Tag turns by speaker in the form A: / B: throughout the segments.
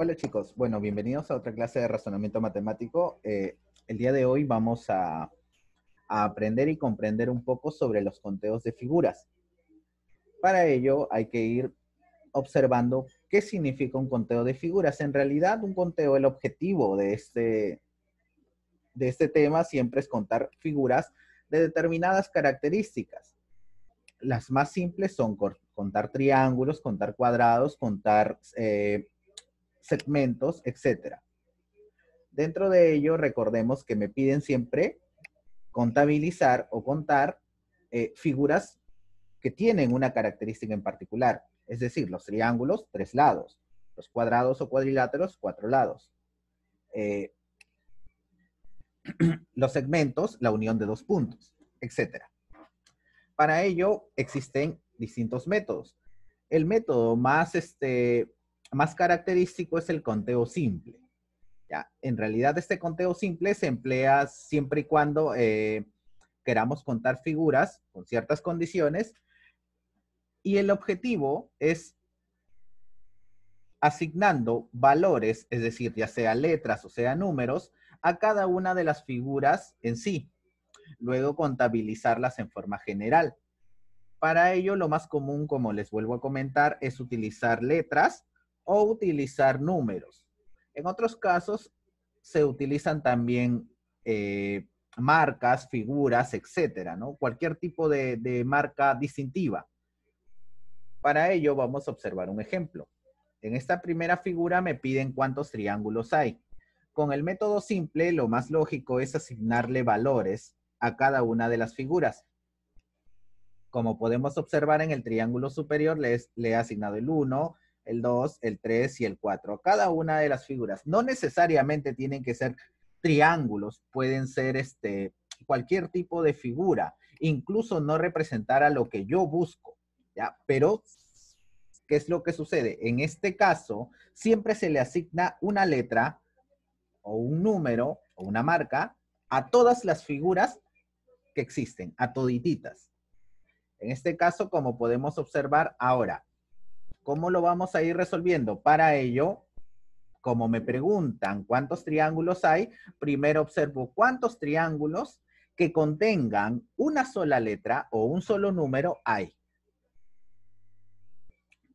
A: Hola chicos, bueno, bienvenidos a otra clase de razonamiento matemático. El día de hoy vamos a aprender y comprender un poco sobre los conteos de figuras. Para ello hay que ir observando qué significa un conteo de figuras. En realidad, un conteo, el objetivo de este tema siempre es contar figuras de determinadas características. Las más simples son contar triángulos, contar cuadrados, contar segmentos, etcétera. Dentro de ello, recordemos que me piden siempre contabilizar o contar figuras que tienen una característica en particular. Es decir, los triángulos, 3 lados. Los cuadrados o cuadriláteros, 4 lados. Eh, los segmentos, la unión de 2 puntos, etc. Para ello existen distintos métodos. El método más característico es el conteo simple. ¿Ya? En realidad este conteo simple se emplea siempre y cuando queramos contar figuras con ciertas condiciones y el objetivo es asignando valores, es decir, ya sea letras o sea números, a cada una de las figuras en sí. Luego contabilizarlas en forma general. Para ello, lo más común, como les vuelvo a comentar, es utilizar letras o utilizar números. En otros casos, se utilizan también marcas, figuras, etcétera, ¿no? Cualquier tipo de marca distintiva. Para ello, vamos a observar un ejemplo. En esta primera figura me piden cuántos triángulos hay. Con el método simple, lo más lógico es asignarle valores a cada una de las figuras. Como podemos observar en el triángulo superior, le he asignado el 1, el 2, el 3 y el 4 a cada una de las figuras. No necesariamente tienen que ser triángulos, pueden ser cualquier tipo de figura, incluso no representar a lo que yo busco, ¿ya? Pero, ¿qué es lo que sucede? En este caso, siempre se le asigna una letra o un número o una marca a todas las figuras que existen, a todititas. En este caso, como podemos observar ahora, ¿cómo lo vamos a ir resolviendo? Para ello, como me preguntan cuántos triángulos hay, primero observo cuántos triángulos que contengan una sola letra o un solo número hay.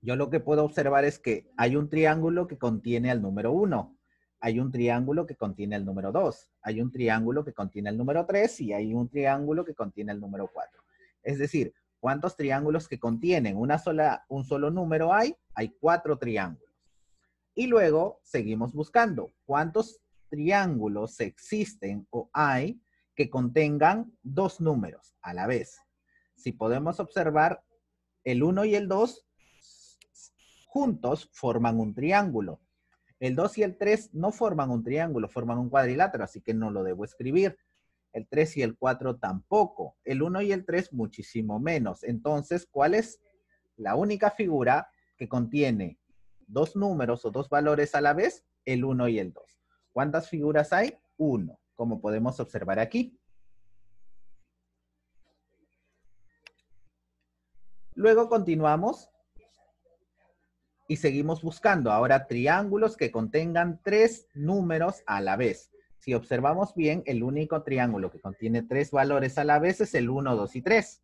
A: Yo lo que puedo observar es que hay un triángulo que contiene al número 1, hay un triángulo que contiene el número 2, hay un triángulo que contiene el número 3 y hay un triángulo que contiene el número 4. Es decir, ¿cuántos triángulos que contienen un solo número hay? Hay 4 triángulos. Y luego seguimos buscando cuántos triángulos existen o hay que contengan 2 números a la vez. Si podemos observar, el 1 y el 2 juntos forman un triángulo. El 2 y el 3 no forman un triángulo, forman un cuadrilátero, así que no lo debo escribir. El 3 y el 4 tampoco. El 1 y el 3 muchísimo menos. Entonces, ¿cuál es la única figura que contiene 2 números o 2 valores a la vez? El 1 y el 2. ¿Cuántas figuras hay? 1, como podemos observar aquí. Luego continuamos y seguimos buscando ahora triángulos que contengan 3 números a la vez. Si observamos bien, el único triángulo que contiene 3 valores a la vez es el 1, 2 y 3.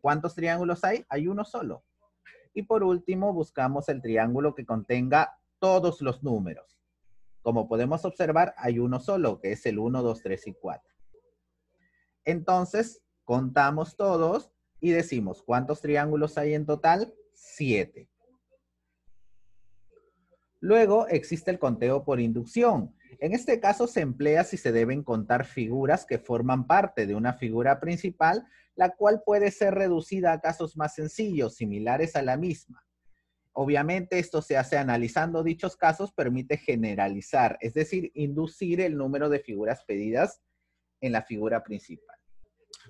A: ¿Cuántos triángulos hay? Hay uno solo. Y por último, buscamos el triángulo que contenga todos los números. Como podemos observar, hay uno solo, que es el 1, 2, 3 y 4. Entonces, contamos todos y decimos, ¿cuántos triángulos hay en total? 7. Luego existe el conteo por inducción. En este caso se emplea si se deben contar figuras que forman parte de una figura principal, la cual puede ser reducida a casos más sencillos, similares a la misma. Obviamente esto se hace analizando dichos casos, permite generalizar, es decir, inducir el número de figuras pedidas en la figura principal.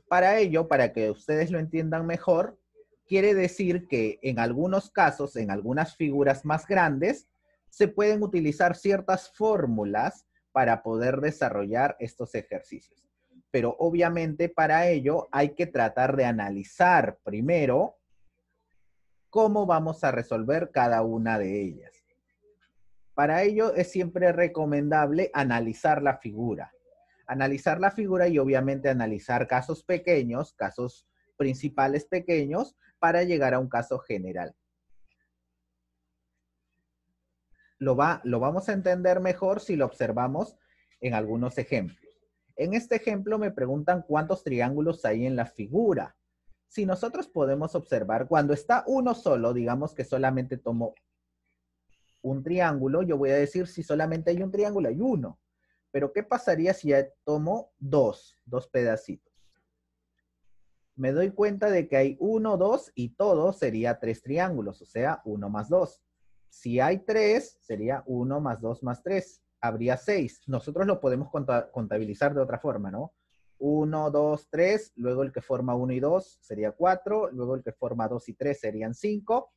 A: Para ello, para que ustedes lo entiendan mejor, quiere decir que en algunos casos, en algunas figuras más grandes, se pueden utilizar ciertas fórmulas para poder desarrollar estos ejercicios. Pero obviamente para ello hay que tratar de analizar primero cómo vamos a resolver cada una de ellas. Para ello es siempre recomendable analizar la figura. Analizar la figura y obviamente analizar casos pequeños, casos principales pequeños, para llegar a un caso general. Lo vamos a entender mejor si lo observamos en algunos ejemplos. En este ejemplo me preguntan cuántos triángulos hay en la figura. Si nosotros podemos observar, cuando está uno solo, digamos que solamente tomo un triángulo, yo voy a decir si solamente hay un triángulo, hay uno. Pero ¿qué pasaría si ya tomo dos pedacitos? Me doy cuenta de que hay uno, dos y todo sería tres triángulos, o sea, uno más dos. Si hay tres, sería uno más dos más tres. Habría seis. Nosotros lo podemos contabilizar de otra forma, ¿no? Uno, dos, tres, luego el que forma uno y dos sería cuatro, luego el que forma dos y tres serían cinco,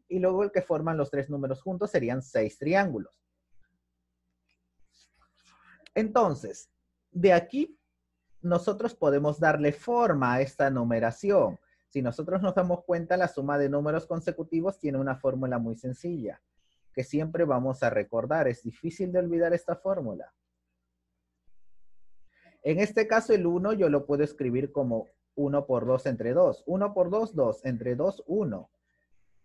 A: y luego el que forman los tres números juntos serían seis triángulos. Entonces, de aquí nosotros podemos darle forma a esta numeración. Si nosotros nos damos cuenta, la suma de números consecutivos tiene una fórmula muy sencilla, que siempre vamos a recordar. Es difícil de olvidar esta fórmula. En este caso, el 1 yo lo puedo escribir como 1 por 2 entre 2. 1 por 2, 2. Entre 2, 1.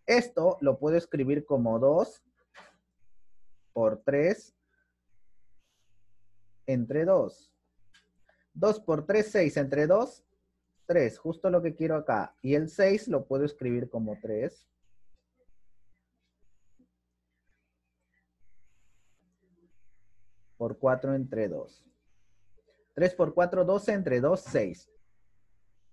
A: Esto lo puedo escribir como 2 por 3 entre 2. 2 por 3, 6 entre 2, 3. Justo lo que quiero acá. Y el 6 lo puedo escribir como 3 por 4 entre 2. 3 por 4, 12 entre 2, 6.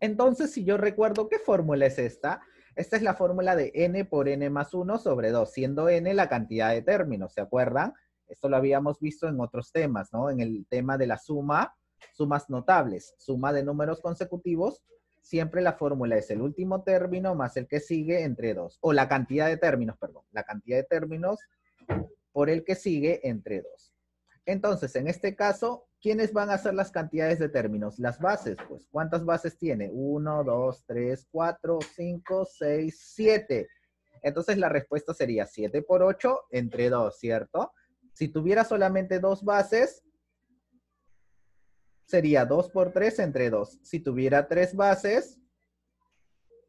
A: Entonces, si yo recuerdo, ¿qué fórmula es esta? Esta es la fórmula de n por n más 1 sobre 2, siendo n la cantidad de términos, ¿se acuerdan? Esto lo habíamos visto en otros temas, ¿no? En el tema de la suma, sumas notables, suma de números consecutivos, siempre la fórmula es el último término más el que sigue entre 2, o la cantidad de términos, perdón, la cantidad de términos por el que sigue entre 2. Entonces, en este caso, ¿quiénes van a ser las cantidades de términos? Las bases, pues. ¿Cuántas bases tiene? 1, 2, 3, 4, 5, 6, 7. Entonces, la respuesta sería 7 por 8 entre 2, ¿cierto? Si tuviera solamente dos bases, sería 2 por 3 entre 2. Si tuviera tres bases,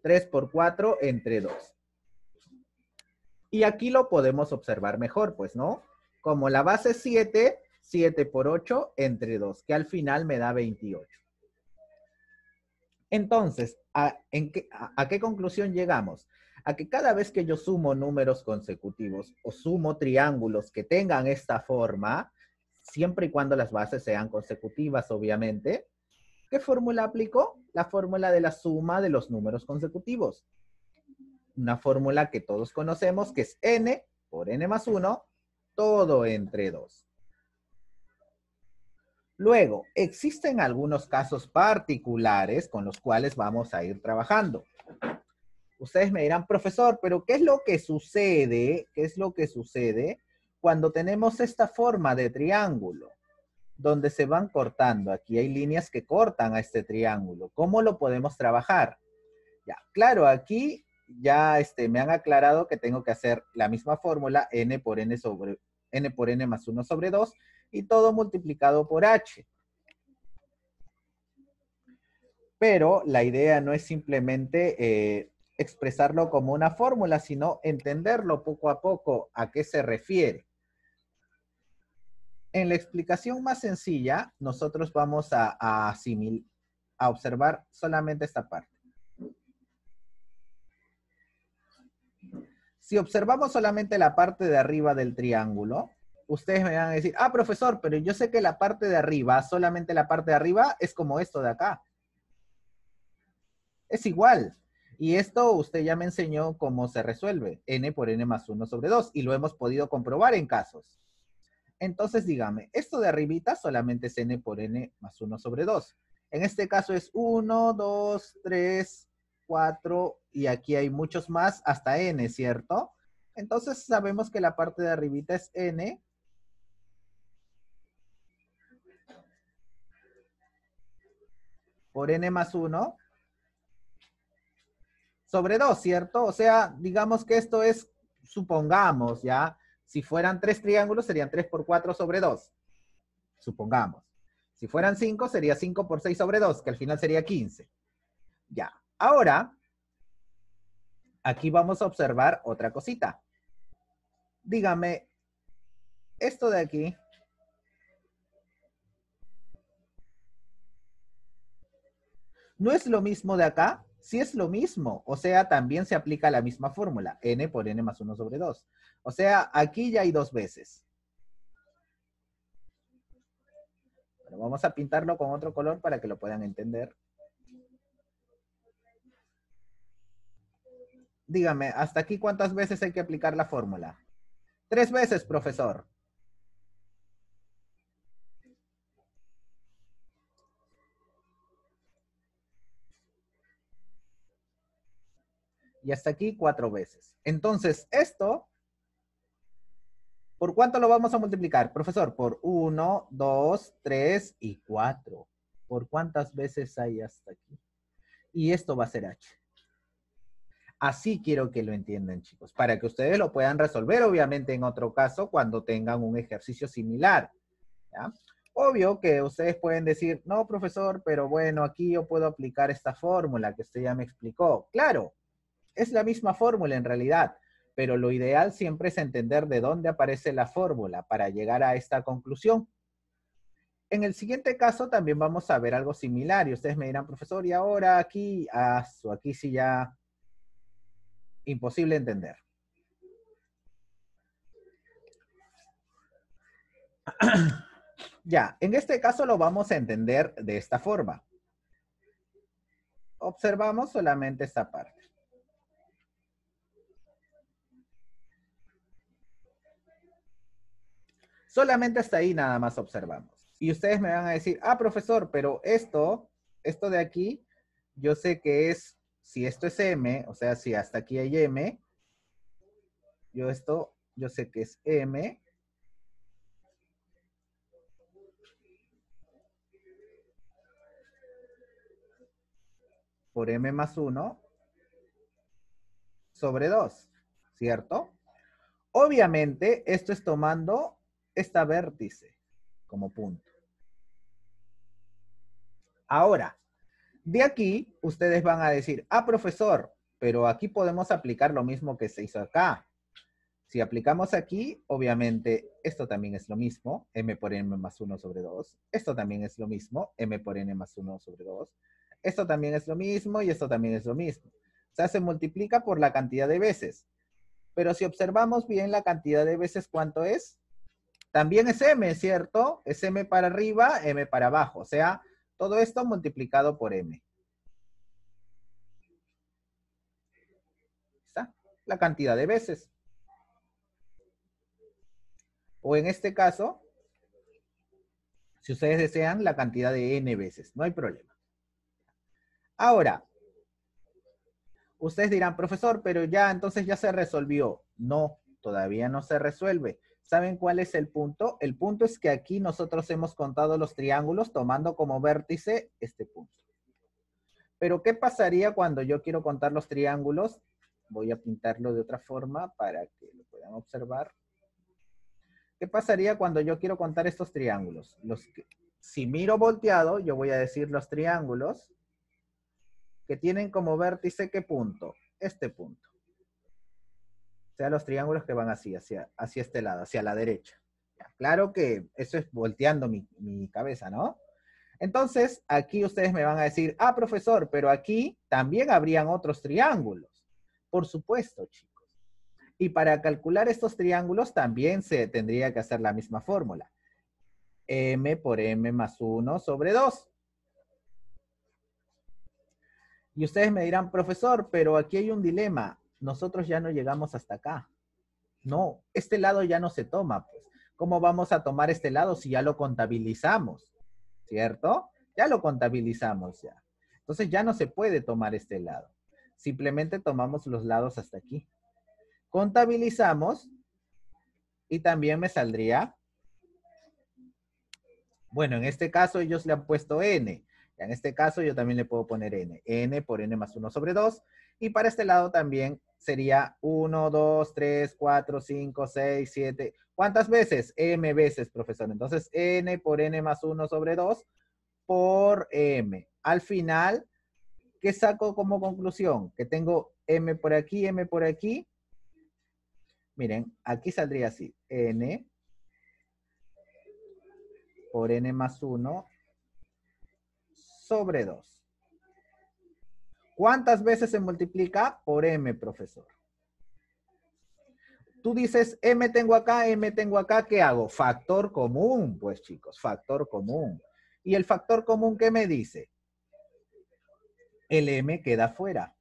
A: 3 por 4 entre 2. Y aquí lo podemos observar mejor, pues, ¿no? Como la base 7, 7 por 8 entre 2, que al final me da 28. Entonces, ¿a qué conclusión llegamos? A que cada vez que yo sumo números consecutivos o sumo triángulos que tengan esta forma, siempre y cuando las bases sean consecutivas, obviamente, ¿qué fórmula aplico? La fórmula de la suma de los números consecutivos. Una fórmula que todos conocemos, que es n por n más 1, todo entre 2. Luego, existen algunos casos particulares con los cuales vamos a ir trabajando. Ustedes me dirán, profesor, pero ¿qué es lo que sucede? ¿Qué es lo que sucede cuando tenemos esta forma de triángulo? Donde se van cortando. Aquí hay líneas que cortan a este triángulo. ¿Cómo lo podemos trabajar? Ya, claro, aquí ya me han aclarado que tengo que hacer la misma fórmula, n por n más 1 sobre 2, y todo multiplicado por h. Pero la idea no es simplemente expresarlo como una fórmula, sino entenderlo poco a poco a qué se refiere. En la explicación más sencilla, nosotros vamos a observar solamente esta parte. Si observamos solamente la parte de arriba del triángulo, ustedes me van a decir, ah, profesor, pero yo sé que la parte de arriba, solamente la parte de arriba, es como esto de acá. Es igual. Y esto usted ya me enseñó cómo se resuelve. N por n más 1 sobre 2. Y lo hemos podido comprobar en casos. Entonces, dígame, esto de arribita solamente es n por n más 1 sobre 2. En este caso es 1, 2, 3, 4, y aquí hay muchos más, hasta n, ¿cierto? Entonces sabemos que la parte de arribita es n por n más 1 sobre 2, ¿cierto? O sea, digamos que esto es, supongamos, ¿ya? Si fueran 3 triángulos, serían 3 por 4 sobre 2, supongamos. Si fueran 5, sería 5 por 6 sobre 2, que al final sería 15. Ya, ahora, aquí vamos a observar otra cosita. Dígame, esto de aquí, ¿no es lo mismo de acá? Sí es lo mismo, o sea, también se aplica la misma fórmula, n por n más 1 sobre 2. O sea, aquí ya hay 2 veces. Bueno, vamos a pintarlo con otro color para que lo puedan entender. Dígame, ¿hasta aquí cuántas veces hay que aplicar la fórmula? 3 veces, profesor. Y hasta aquí 4 veces. Entonces, esto, ¿por cuánto lo vamos a multiplicar? Profesor, por 1, 2, 3 y 4. ¿Por cuántas veces hay hasta aquí? Y esto va a ser h. Así quiero que lo entiendan, chicos, para que ustedes lo puedan resolver, obviamente, en otro caso, cuando tengan un ejercicio similar. ¿Ya? Obvio que ustedes pueden decir, no, profesor, pero bueno, aquí yo puedo aplicar esta fórmula que usted ya me explicó. Claro, es la misma fórmula en realidad, pero lo ideal siempre es entender de dónde aparece la fórmula para llegar a esta conclusión. En el siguiente caso también vamos a ver algo similar y ustedes me dirán, profesor, y ahora aquí, aquí sí ya imposible entender. Ya, en este caso lo vamos a entender de esta forma. Observamos solamente esta parte. Solamente hasta ahí nada más observamos. Y ustedes me van a decir, ah, profesor, pero esto de aquí, yo sé que es, si esto es M, o sea, si hasta aquí hay M, yo sé que es M por M más 1 sobre 2, ¿cierto? Obviamente, esto es tomando esta vértice como punto. Ahora, de aquí, ustedes van a decir, ah, profesor, pero aquí podemos aplicar lo mismo que se hizo acá. Si aplicamos aquí, obviamente, esto también es lo mismo, m por n más 1 sobre 2. Esto también es lo mismo, m por n más 1 sobre 2. Esto también es lo mismo y esto también es lo mismo. O sea, se multiplica por la cantidad de veces. Pero si observamos bien la cantidad de veces, ¿cuánto es? También es m, ¿cierto? Es m para arriba, m para abajo. O sea, todo esto multiplicado por m. ¿Está? La cantidad de veces. O en este caso, si ustedes desean, la cantidad de n veces. No hay problema. Ahora, ustedes dirán, profesor, pero ya, entonces ya se resolvió. No, todavía no se resuelve. ¿Saben cuál es el punto? El punto es que aquí nosotros hemos contado los triángulos tomando como vértice este punto. Pero, ¿qué pasaría cuando yo quiero contar los triángulos? Voy a pintarlo de otra forma para que lo puedan observar. ¿Qué pasaría cuando yo quiero contar estos triángulos? Si miro volteado, yo voy a decir los triángulos que tienen como vértice, ¿qué punto? Este punto. O sea, los triángulos que van así, hacia este lado, hacia la derecha. Ya, claro que eso es volteando mi cabeza, ¿no? Entonces, aquí ustedes me van a decir, ah, profesor, pero aquí también habrían otros triángulos. Por supuesto, chicos. Y para calcular estos triángulos también se tendría que hacer la misma fórmula. M por M más 1 sobre 2. Y ustedes me dirán, profesor, pero aquí hay un dilema. Nosotros ya no llegamos hasta acá. No, este lado ya no se toma, pues. ¿Cómo vamos a tomar este lado si ya lo contabilizamos? ¿Cierto? Ya lo contabilizamos ya. Entonces ya no se puede tomar este lado. Simplemente tomamos los lados hasta aquí. Contabilizamos y también me saldría, bueno, en este caso ellos le han puesto n. En este caso yo también le puedo poner n. N por n más 1 sobre 2. Y para este lado también sería 1, 2, 3, 4, 5, 6, 7. ¿Cuántas veces? M veces, profesor. Entonces, n por n más 1 sobre 2 por m. Al final, ¿qué saco como conclusión? Que tengo m por aquí, m por aquí. Miren, aquí saldría así. N por n más 1 sobre 2. ¿Cuántas veces se multiplica? Por m, profesor. Tú dices, m tengo acá, ¿qué hago? Factor común, pues chicos, factor común. ¿Y el factor común qué me dice? El m queda fuera.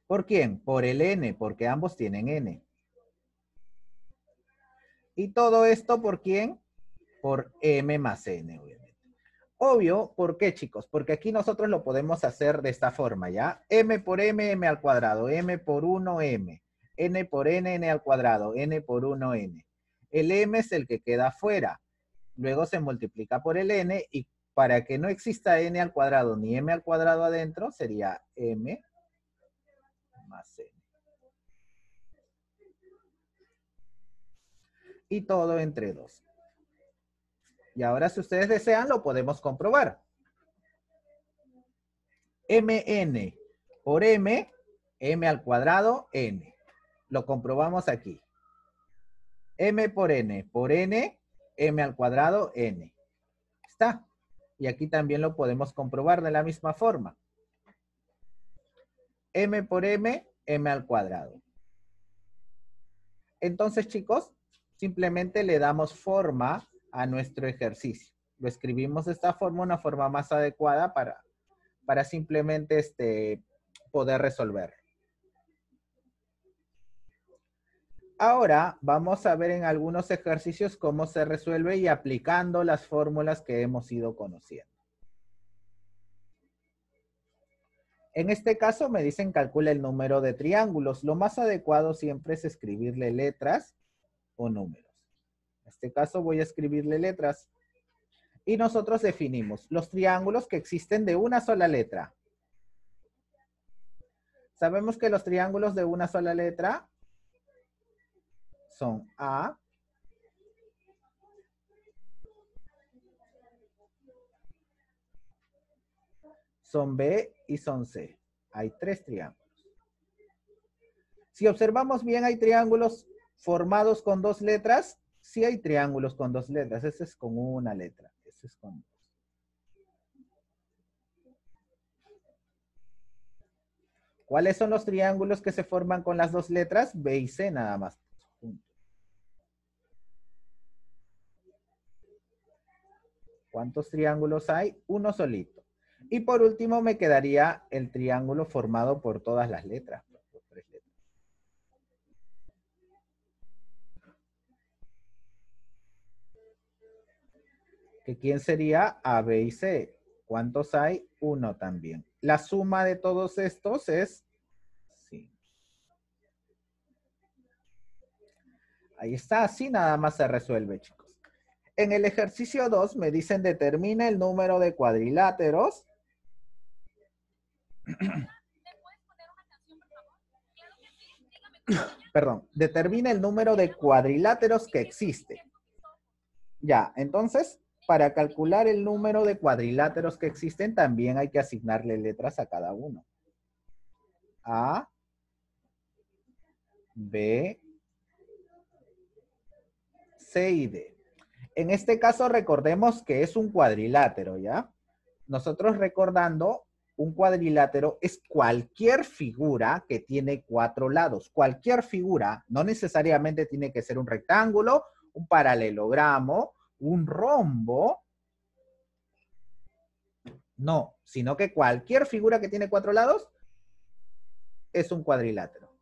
A: ¿Por quién? Por el n, porque ambos tienen n. ¿Y todo esto por quién? Por m más n, obviamente. Obvio, ¿por qué, chicos? Porque aquí nosotros lo podemos hacer de esta forma, ¿ya? M por m, m al cuadrado. M por 1, m. N por n, n al cuadrado. N por 1, n. El m es el que queda fuera. Luego se multiplica por el n y para que no exista n al cuadrado ni m al cuadrado adentro, sería m más n. Y todo entre 2. Y ahora, si ustedes desean, lo podemos comprobar. Mn por m, m al cuadrado, n. Lo comprobamos aquí. M por n, m al cuadrado, n. Está. Y aquí también lo podemos comprobar de la misma forma. M por m, m al cuadrado. Entonces, chicos, simplemente le damos forma a nuestro ejercicio. Lo escribimos de esta forma, una forma más adecuada para simplemente poder resolver. Ahora vamos a ver en algunos ejercicios cómo se resuelve y aplicando las fórmulas que hemos ido conociendo. En este caso me dicen calcula el número de triángulos. Lo más adecuado siempre es escribirle letras o números. En este caso voy a escribirle letras. Y nosotros definimos los triángulos que existen de una sola letra. Sabemos que los triángulos de una sola letra son A, son B y son C. Hay 3 triángulos. Si observamos bien, hay triángulos formados con 2 letras. Sí hay triángulos con 2 letras. Ese es con una letra. Ese es con 2. ¿Cuáles son los triángulos que se forman con las 2 letras? B y C nada más. ¿Cuántos triángulos hay? Uno solito. Y por último me quedaría el triángulo formado por todas las letras. Por 3 letras. ¿Que quién sería? A, B y C. ¿Cuántos hay? Uno también. La suma de todos estos es 5. Ahí está, así nada más se resuelve, chicos. En el ejercicio 2 me dicen determina el número de cuadriláteros. Perdón, determina el número de cuadriláteros que existe. Ya, entonces, para calcular el número de cuadriláteros que existen, también hay que asignarle letras a cada uno. A, B, C y D. En este caso, recordemos que es un cuadrilátero, ¿ya? Nosotros recordando, un cuadrilátero es cualquier figura que tiene 4 lados. Cualquier figura, no necesariamente tiene que ser un rectángulo, un paralelogramo, un rombo. No, sino que cualquier figura que tiene 4 lados es un cuadrilátero.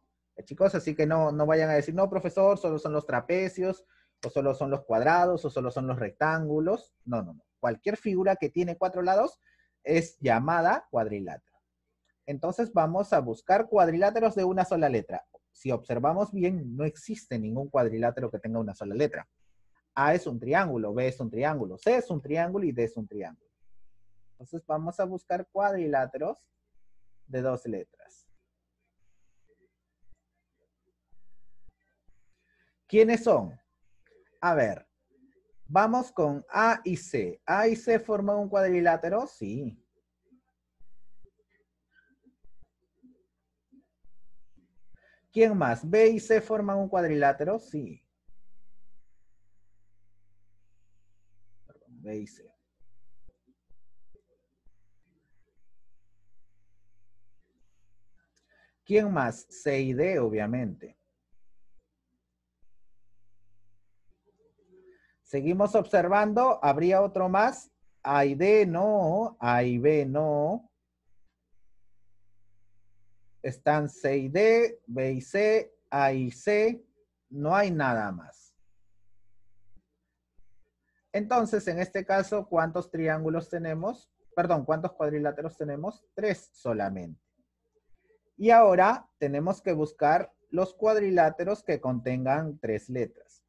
A: Chicos, así que no vayan a decir, no, profesor, solo son los trapecios, o solo son los cuadrados, o solo son los rectángulos. No, no, no. Cualquier figura que tiene 4 lados es llamada cuadrilátero. Entonces vamos a buscar cuadriláteros de una sola letra. Si observamos bien, no existe ningún cuadrilátero que tenga una sola letra. A es un triángulo, B es un triángulo, C es un triángulo y D es un triángulo. Entonces vamos a buscar cuadriláteros de 2 letras. ¿Quiénes son? A ver, vamos con A y C. ¿A y C forman un cuadrilátero? Sí. ¿Quién más? ¿B y C forman un cuadrilátero? Sí. Perdón, B y C. ¿Quién más? C y D, obviamente. Seguimos observando. ¿Habría otro más? A y D, no. A y B, no. Están C y D, B y C, A y C. No hay nada más. Entonces, en este caso, ¿cuántos triángulos tenemos? Perdón, ¿cuántos cuadriláteros tenemos? 3 solamente. Y ahora tenemos que buscar los cuadriláteros que contengan 3 letras.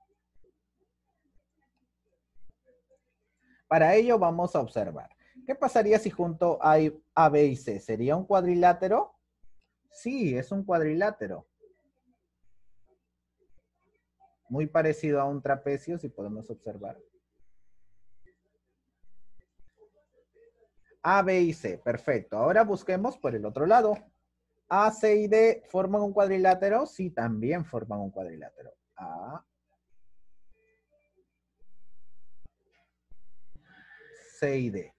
A: Para ello vamos a observar. ¿Qué pasaría si junto hay A, B y C? ¿Sería un cuadrilátero? Sí, es un cuadrilátero. Muy parecido a un trapecio, si podemos observar. A, B y C, perfecto. Ahora busquemos por el otro lado. A, C y D forman un cuadrilátero. Sí, también forman un cuadrilátero. A, C y D.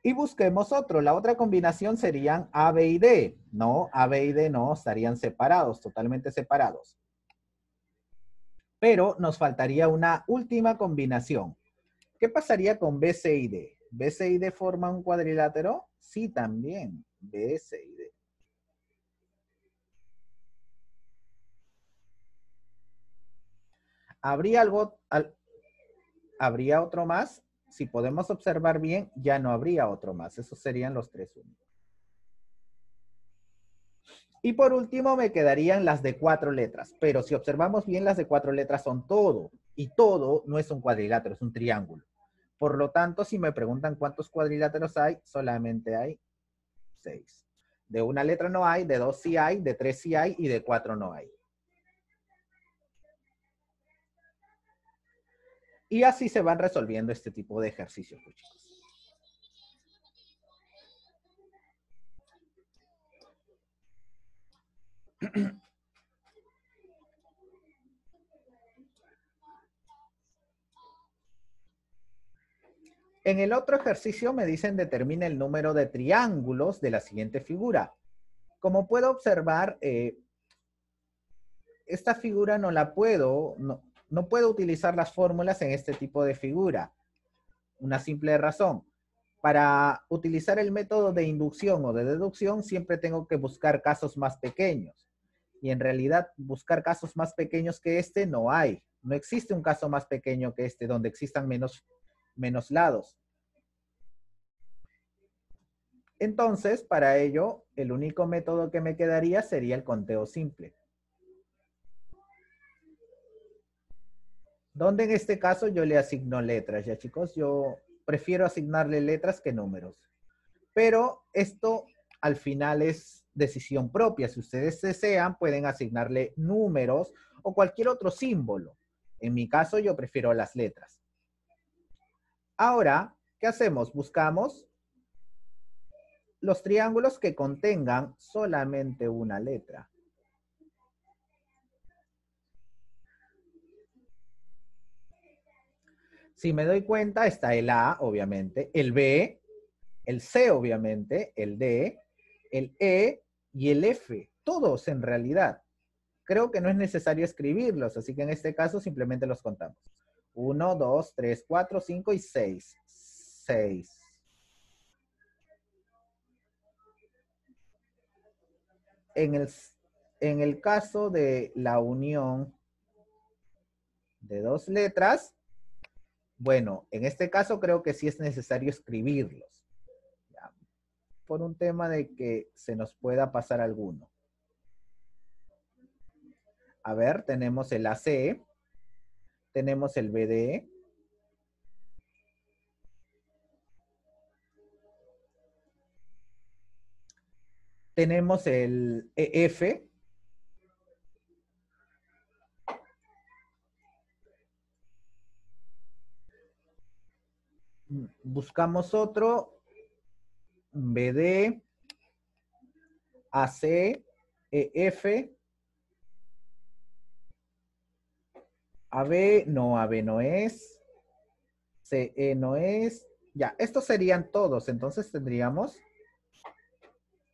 A: Y busquemos otro. La otra combinación serían A, B y D. No, A, B y D no, estarían separados, totalmente separados. Pero nos faltaría una última combinación. ¿Qué pasaría con B, C y D? ¿B, C y D forman un cuadrilátero? Sí, también. B, C y D. ¿Habría ¿habría otro más? Si podemos observar bien, ya no habría otro más. Esos serían los 3 únicos. Y por último me quedarían las de 4 letras. Pero si observamos bien, las de 4 letras son todo. Y todo no es un cuadrilátero, es un triángulo. Por lo tanto, si me preguntan cuántos cuadriláteros hay, solamente hay 6. De una letra no hay, de 2 sí hay, de 3 sí hay y de 4 no hay. Y así se van resolviendo este tipo de ejercicios, pues, chicos. En el otro ejercicio me dicen determine el número de triángulos de la siguiente figura. Como puedo observar, esta figura no puedo utilizar las fórmulas en este tipo de figura. Una simple razón. Para utilizar el método de inducción o de deducción, siempre tengo que buscar casos más pequeños. Y en realidad, buscar casos más pequeños que este no hay. No existe un caso más pequeño que este donde existan menos lados. Entonces, para ello, el único método que me quedaría sería el conteo simple. Donde en este caso yo le asigno letras, ya chicos, yo prefiero asignarle letras que números. Pero esto al final es decisión propia. Si ustedes desean, pueden asignarle números o cualquier otro símbolo. En mi caso, yo prefiero las letras. Ahora, ¿qué hacemos? Buscamos los triángulos que contengan solamente una letra. Si me doy cuenta, está el A, obviamente, el B, el C, obviamente, el D, el E y el F. Todos en realidad. Creo que no es necesario escribirlos, así que en este caso simplemente los contamos. 1, 2, 3, 4, 5 y 6. 6. En el caso de la unión de dos letras, bueno, en este caso creo que sí es necesario escribirlos, ¿ya? Por un tema de que se nos pueda pasar alguno. A ver, tenemos el AC, tenemos el BD, tenemos el EF, Buscamos otro. BD, AC, EF, AB no es, CE no es. Ya, estos serían todos, entonces tendríamos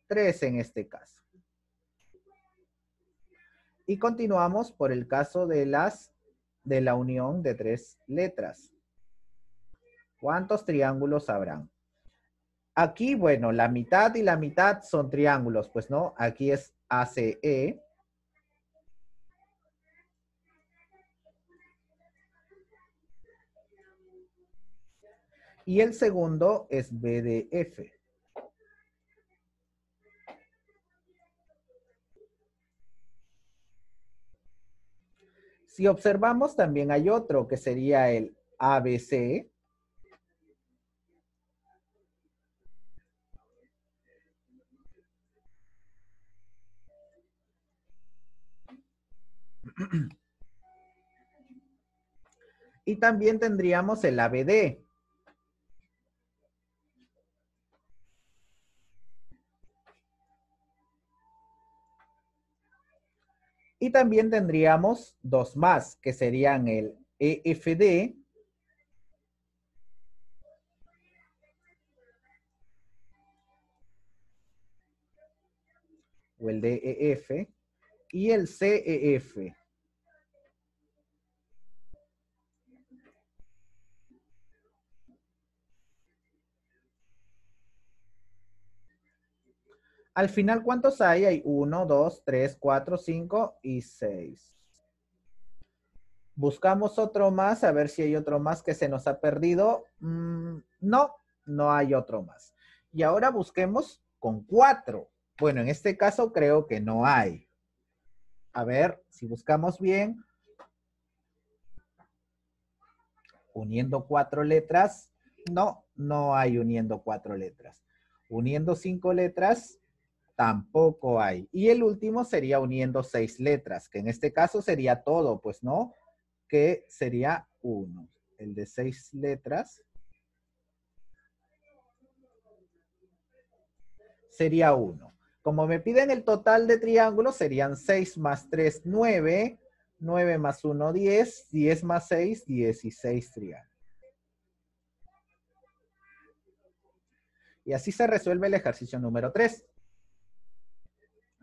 A: 3 en este caso. Y continuamos por el caso de la unión de 3 letras. ¿Cuántos triángulos habrán? Aquí, bueno, la mitad y la mitad son triángulos, pues no, aquí es ACE. Y el segundo es BDF. Si observamos, también hay otro que sería el ABC. Y también tendríamos el ABD. Y también tendríamos dos más, que serían el EFD o el DEF y el CEF. Al final, ¿cuántos hay? Hay 1, 2, 3, 4, 5 y 6. Buscamos otro más, a ver si hay otro más que se nos ha perdido. No, no hay otro más. Y ahora busquemos con 4. Bueno, en este caso creo que no hay. A ver, si buscamos bien, uniendo 4 letras, no, no hay uniendo 4 letras. Uniendo 5 letras, tampoco hay. Y el último sería uniendo 6 letras, que en este caso sería todo, pues no, que sería 1. El de 6 letras sería 1. Como me piden el total de triángulos, serían 6 más 3, 9, 9 más 1, 10, 10 más 6, 16 triángulos. Y así se resuelve el ejercicio número 3.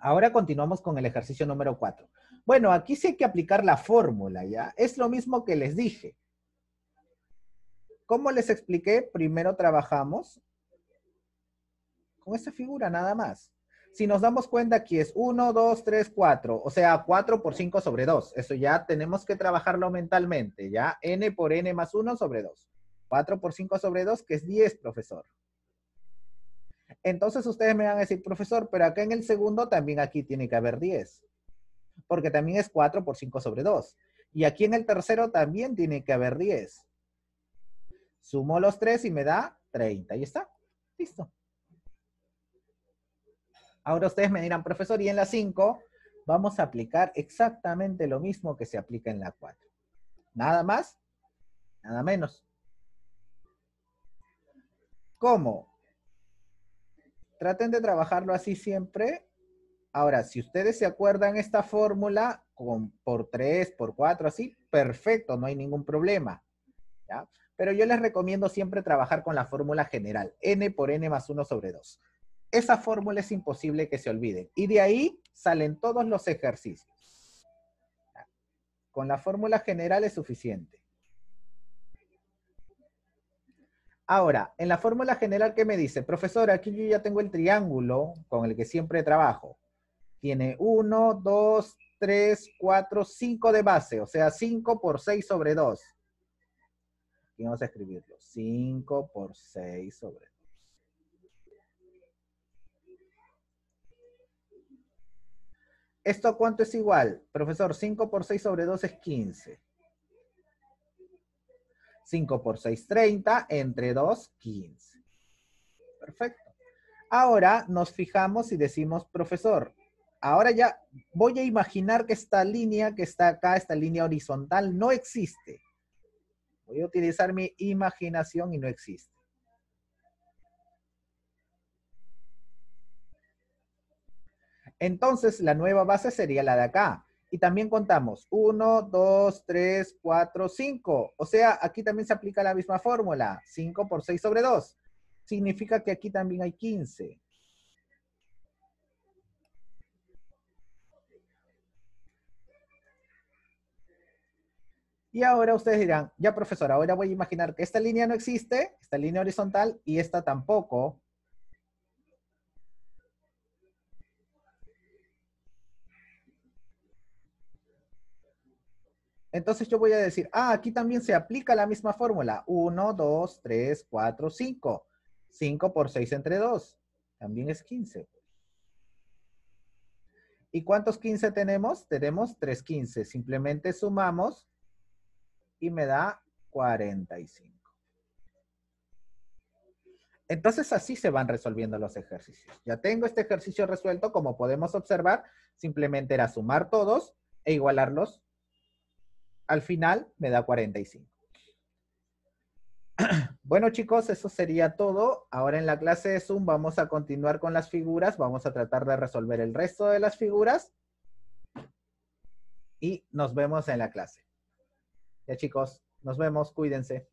A: Ahora continuamos con el ejercicio número 4. Bueno, aquí sí hay que aplicar la fórmula, ¿ya? Es lo mismo que les dije. ¿Cómo les expliqué? Primero trabajamos con esta figura nada más. Si nos damos cuenta, aquí es 1, 2, 3, 4. O sea, 4 por 5 sobre 2. Eso ya tenemos que trabajarlo mentalmente, ¿ya? N por N más 1 sobre 2. 4 por 5 sobre 2, que es 10, profesor. Entonces ustedes me van a decir, profesor, pero acá en el segundo también aquí tiene que haber 10. Porque también es 4 por 5 sobre 2. Y aquí en el tercero también tiene que haber 10. Sumo los 3 y me da 30. Ahí está. Listo. Ahora ustedes me dirán, profesor, y en la 5 vamos a aplicar exactamente lo mismo que se aplica en la 4. Nada más, nada menos. ¿Cómo? Traten de trabajarlo así siempre. Ahora, si ustedes se acuerdan esta fórmula por 3, por 4, así, perfecto, no hay ningún problema. ¿Ya? Pero yo les recomiendo siempre trabajar con la fórmula general, n por n más 1 sobre 2. Esa fórmula es imposible que se olviden. Y de ahí salen todos los ejercicios. ¿Ya? Con la fórmula general es suficiente. Ahora, en la fórmula general, ¿qué me dice? Profesor, aquí yo ya tengo el triángulo con el que siempre trabajo. Tiene 1, 2, 3, 4, 5 de base. O sea, 5 por 6 sobre 2. Aquí vamos a escribirlo. 5 por 6 sobre 2. ¿Esto cuánto es igual? Profesor, 5 por 6 sobre 2 es 15. 5 por 6, 30. Entre 2, 15. Perfecto. Ahora nos fijamos y decimos, profesor, ahora ya voy a imaginar que esta línea que está acá, esta línea horizontal, no existe. Voy a utilizar mi imaginación y no existe. Entonces, la nueva base sería la de acá. Y también contamos 1, 2, 3, 4, 5. O sea, aquí también se aplica la misma fórmula. 5 por 6 sobre 2. Significa que aquí también hay 15. Y ahora ustedes dirán, ya profesor, ahora voy a imaginar que esta línea no existe, esta línea horizontal, y esta tampoco. Entonces yo voy a decir, aquí también se aplica la misma fórmula. 1, 2, 3, 4, 5. 5 por 6 entre 2. También es 15. ¿Y cuántos 15 tenemos? Tenemos 3 15. Simplemente sumamos y me da 45. Entonces así se van resolviendo los ejercicios. Ya tengo este ejercicio resuelto, como podemos observar, simplemente era sumar todos e igualarlos. Al final me da 45. Bueno chicos, eso sería todo. Ahora en la clase de Zoom vamos a continuar con las figuras. Vamos a tratar de resolver el resto de las figuras. Y nos vemos en la clase. Ya chicos, nos vemos, cuídense.